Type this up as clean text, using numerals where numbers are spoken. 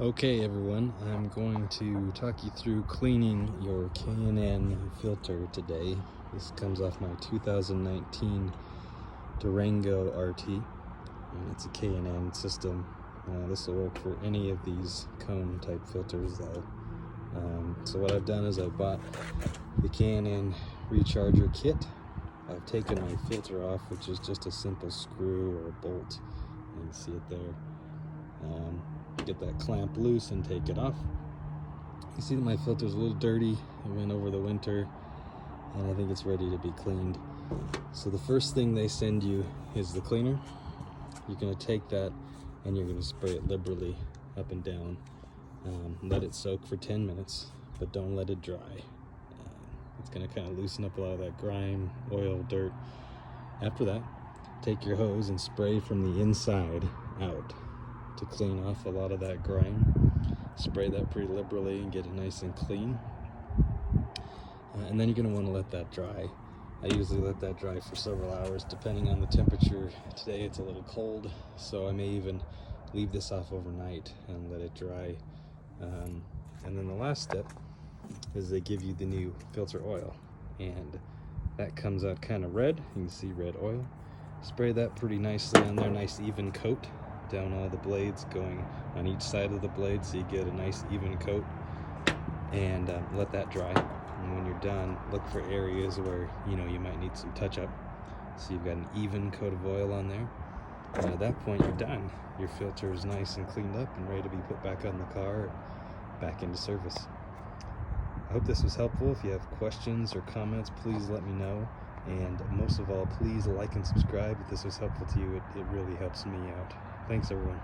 Okay everyone, I'm going to talk you through cleaning your K&N filter today. This comes off my 2019 Durango RT, and it's a K&N system. This will work for any of these cone type filters though. So what I've done is I've bought the K&N recharger kit. I've taken my filter off, which is just a simple screw or a bolt. You can see it there. Get that clamp loose and take it off. You see that my filter's a little dirty. It went over the winter and I think it's ready to be cleaned. So the first thing they send you is the cleaner. You're going to take that and you're going to spray it liberally up and down. Let it soak for 10 minutes, but don't let it dry. It's going to kind of loosen up a lot of that grime, oil, dirt. After that, take your hose and spray from the inside out to clean off a lot of that grime. Spray that pretty liberally and get it nice and clean. And then you're going to want to let that dry. I usually let that dry for several hours depending on the temperature. Today it's a little cold, so I may even leave this off overnight and let it dry. And then the last step is they give you the new filter oil, and that comes out kind of red. You can see red oil. Spray that pretty nicely on there, nice even coat down all the blades, going on each side of the blade so you get a nice even coat, and let that dry. And when you're done, look for areas where you might need some touch up, so you've got an even coat of oil on there. And at that point you're done. Your filter is nice and cleaned up and ready to be put back on the car, back into service. I hope this was helpful. If you have questions or comments, please let me know. And most of all, please like and subscribe if this was helpful to you. It really helps me out. Thanks everyone.